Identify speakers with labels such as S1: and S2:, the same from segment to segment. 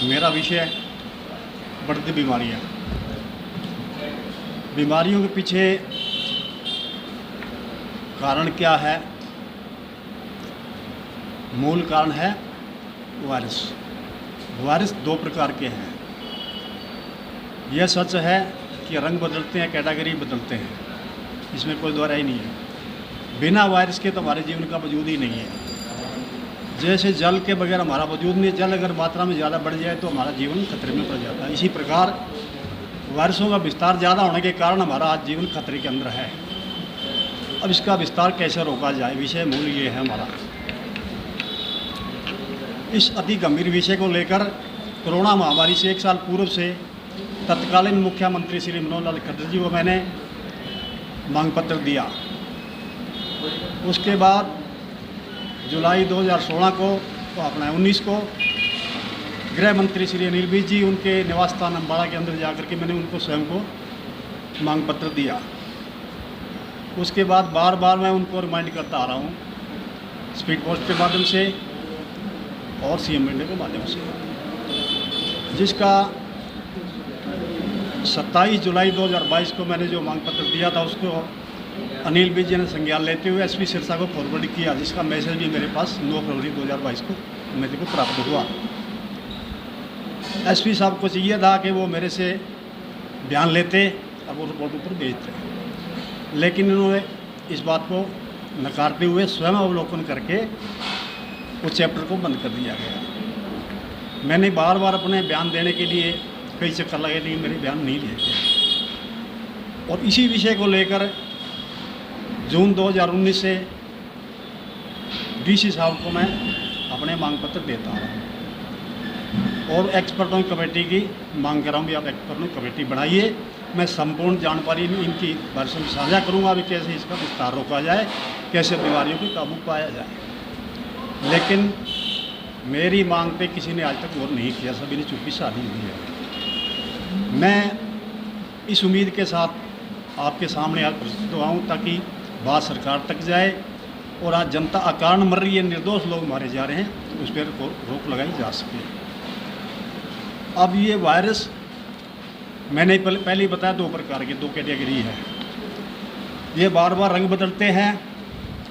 S1: मेरा विषय बढ़ती बीमारियाँ। बीमारियों के पीछे कारण क्या है? मूल कारण है वायरस। वायरस दो प्रकार के हैं। यह सच है कि रंग बदलते हैं, कैटेगरी बदलते हैं, इसमें कोई दो राय नहीं है। बिना वायरस के तो हमारे जीवन का वजूद ही नहीं है। जैसे जल के बगैर हमारा वजूद नहीं, जल अगर मात्रा में ज़्यादा बढ़ जाए तो हमारा जीवन खतरे में पड़ जाता है। इसी प्रकार वायरसों का विस्तार ज़्यादा होने के कारण हमारा आज जीवन खतरे के अंदर है। अब इसका विस्तार कैसे रोका जाए, विषय मूल ये है हमारा। इस अति गंभीर विषय को लेकर कोरोना महामारी से 1 साल पूर्व से तत्कालीन मुख्यमंत्री श्री मनोहर लाल खट्टर जी को मैंने मांग पत्र दिया। उसके बाद जुलाई 2016 को अपना 19 को गृह मंत्री श्री अनिल विज जी उनके निवास स्थान अम्बाड़ा के अंदर जाकर के मैंने उनको स्वयं को मांग पत्र दिया। उसके बाद बार बार मैं उनको रिमाइंड करता आ रहा हूँ, स्पीड पोस्ट के माध्यम से और सीएम मीडिया के माध्यम से, जिसका 27 जुलाई 2022 को मैंने जो मांग पत्र दिया था उसको अनिल विज जी ने संज्ञान लेते हुए एसपी सिरसा को फॉरवर्ड किया, जिसका मैसेज भी मेरे पास 9 फरवरी 2022 को मेरे को प्राप्त हुआ। एसपी साहब को चाहिए था कि वो मेरे से बयान लेते और वो रिपोर्ट ऊपर भेजते, लेकिन इन्होंने इस बात को नकारते हुए स्वयं अवलोकन करके उस चैप्टर को बंद कर दिया गया। मैंने बार बार अपने बयान देने के लिए कई चक्कर लगे, लेकिन मेरे बयान नहीं लिए गए। और इसी विषय को लेकर जून 2019 से डीसी साहब को मैं अपने मांग पत्र देता रहा और एक्सपर्टों की कमेटी की मांग कर रहा हूँ भी आप एक्सपर्टों की कमेटी बनाइए। मैं संपूर्ण जानकारी इनकी बारे में साझा करूँगा भी कैसे इसका विस्तार रोका जाए, कैसे बीमारियों पर काबू पाया जाए। लेकिन मेरी मांग पे किसी ने आज तक गौर नहीं किया, सभी ने चुप्पी साधी हुई है। मैं इस उम्मीद के साथ आपके सामने आज प्रस्तुत हुआ हूँ ताकि बात सरकार तक जाए और आज जनता अकारण मर रही है, निर्दोष लोग मारे जा रहे हैं, तो उस पर रोक लगाई जा सके। अब ये वायरस मैंने पहले ही बताया 2 प्रकार के, 2 कैटेगरी है। ये बार बार रंग बदलते हैं,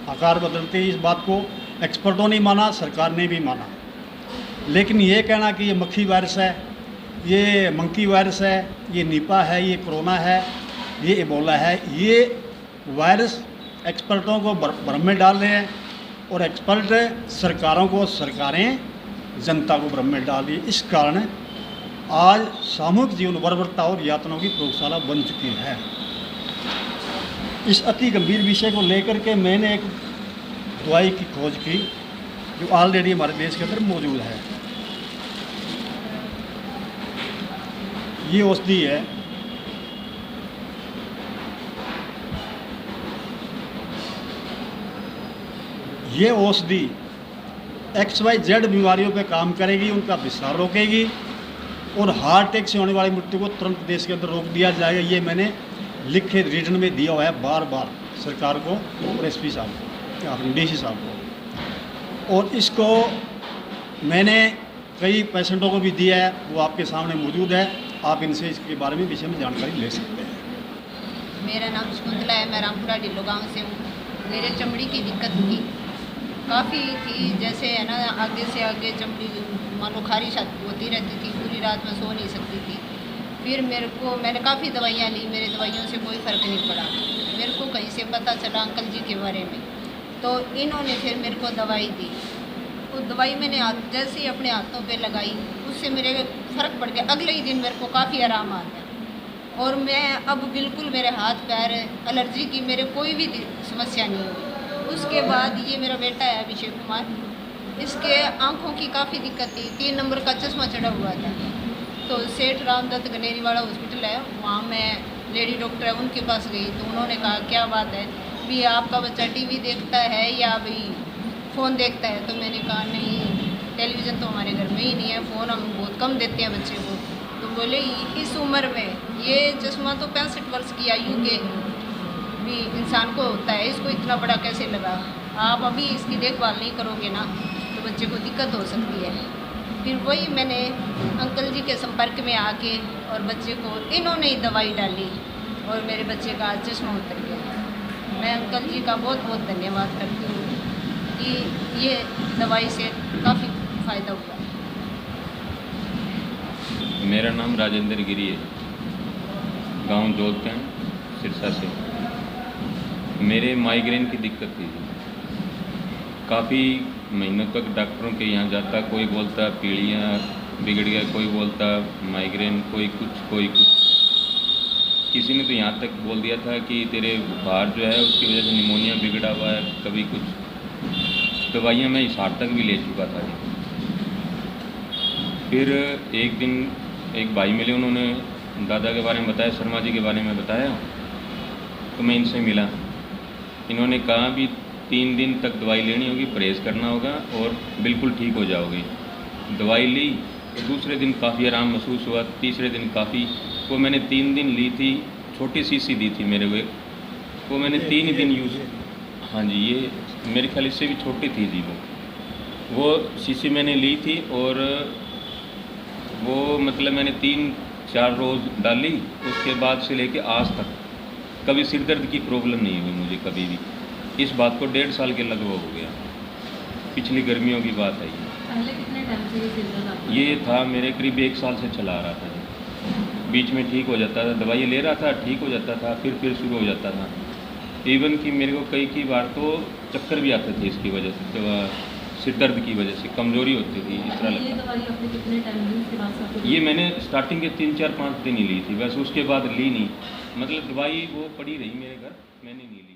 S1: आकार बदलते हैं। इस बात को एक्सपर्टों ने माना, सरकार ने भी माना। लेकिन ये कहना कि ये मक्खी वायरस है, ये मंकी वायरस है, ये निपा है, ये कोरोना है, ये एबोला है, ये वायरस एक्सपर्टों को भ्रम में डाल रहे हैं और एक्सपर्ट सरकारों को, सरकारें जनता को भ्रम में डाल रही है। इस कारण आज सामूहिक जीवन बर्बरता और यातनाओं की प्रयोगशाला बन चुकी है। इस अति गंभीर विषय को लेकर के मैंने एक दवाई की खोज की जो ऑलरेडी हमारे देश के अंदर मौजूद है। ये औषधि है, ये औषधि XYZ बीमारियों पे काम करेगी, उनका विस्तार रोकेगी और हार्ट अटैक से होने वाली मृत्यु को तुरंत देश के अंदर रोक दिया जाएगा। ये मैंने लिखे रिटन में दिया हुआ है बार बार सरकार को और एसपी साहब को, अपने डीसी साहब को। और इसको मैंने कई पेशेंटों को भी दिया है, वो आपके सामने मौजूद है। आप इनसे इसके बारे में विषय में जानकारी ले सकते हैं।
S2: मेरा नाम शकुंतला है, मैं रामपुरा ढिल्लो गाँव से हूँ। मेरे चमड़ी की दिक्कत थी, काफ़ी थी, जैसे है ना आगे से आगे चमड़ी मानो खारिश होती रहती थी, पूरी रात में सो नहीं सकती थी। फिर मैंने काफ़ी दवाइयाँ ली, मेरे दवाइयों से कोई फ़र्क नहीं पड़ा। मेरे को कहीं से पता चला अंकल जी के बारे में, तो इन्होंने फिर मेरे को दवाई दी। वो दवाई मैंने जैसे ही अपने हाथों पे लगाई, उससे मेरे फ़र्क पड़ गया। अगले ही दिन मेरे को काफ़ी आराम आ गया और मैं अब बिल्कुल मेरे हाथ पैर एलर्जी की मेरे कोई भी समस्या नहीं हुई। उसके बाद ये मेरा बेटा है अभिषेक कुमार, इसके आँखों की काफ़ी दिक्कत थी, 3 नंबर का चश्मा चढ़ा हुआ था। तो सेठ रामदत्त गनेरी वाला हॉस्पिटल है, वहाँ मैं लेडी डॉक्टर है उनके पास गई, तो उन्होंने कहा क्या बात है भी आपका बच्चा टीवी देखता है या भाई फ़ोन देखता है? तो मैंने कहा नहीं, टेलीविज़न तो हमारे घर में ही नहीं है, फ़ोन हम बहुत कम देते हैं बच्चे को। तो बोले इस उम्र में ये चश्मा तो 65 वर्ष की आयु के भी इंसान को होता है, इसको इतना बड़ा कैसे लगा? आप अभी इसकी देखभाल नहीं करोगे ना तो बच्चे को दिक्कत हो सकती है। फिर वही मैंने अंकल जी के संपर्क में आके और बच्चे को इन्होंने ही दवाई डाली और मेरे बच्चे का आज चश्मा उतर गया। मैं अंकल जी का बहुत बहुत धन्यवाद करती हूँ कि ये दवाई से काफ़ी फ़ायदा हुआ।
S3: मेरा नाम राजेंद्र गिरी है, गांव जोलतन सिरसा से। मेरे माइग्रेन की दिक्कत थी, काफ़ी महीनों तक डॉक्टरों के यहाँ जाता, कोई बोलता पीढ़ियाँ बिगड़ गया, कोई बोलता माइग्रेन, कोई कुछ। किसी ने तो यहाँ तक बोल दिया था कि तेरे बुखार जो है उसकी वजह से निमोनिया बिगड़ा हुआ है, कभी कुछ। दवाइयाँ मैं हिसार तक भी ले चुका था। फिर एक दिन एक भाई मिले, उन्होंने दादा के बारे में बताया, शर्मा जी के बारे में बताया, तो मैं इनसे मिला। इन्होंने कहा भी 3 दिन तक दवाई लेनी होगी, परहेज़ करना होगा और बिल्कुल ठीक हो जाओगे। दवाई ली तो दूसरे दिन काफ़ी आराम महसूस हुआ, तीसरे दिन काफ़ी, वो मैंने 3 दिन ली थी, छोटी शीशी दी थी मेरे को, वो मैंने 3 दिन यूज़, हाँ जी, ये मेरे ख्याल इससे भी छोटी थी जी वो शीशी मैंने ली थी और वो मतलब मैंने 3-4 रोज़ डाली। उसके बाद से लेके आज तक कभी सिर दर्द की प्रॉब्लम नहीं हुई मुझे कभी भी। इस बात को 1.5 साल के लगभग हो गया, पिछली गर्मियों की बात है ये।
S4: पहले कितने टाइम से ये सिर दर्द आपको?
S3: ये था मेरे करीब 1 साल से चला आ रहा था, बीच में ठीक हो जाता था, दवाई ले रहा था, ठीक हो जाता था, फिर शुरू हो जाता था। इवन कि मेरे को कई बार तो चक्कर भी आते थे इसकी वजह से, तो सिर दर्द की वजह से कमज़ोरी होती थी, इस तरह
S4: ये
S3: लगता।
S4: दवाई आपने कितने टाइम ली, उसके बाद से आपको?
S3: ये मैंने स्टार्टिंग के 3-4-5 दिन ही ली थी, बस उसके बाद ली नहीं, मतलब दवाई वो पड़ी रही मेरे घर, मैंने नहीं ली।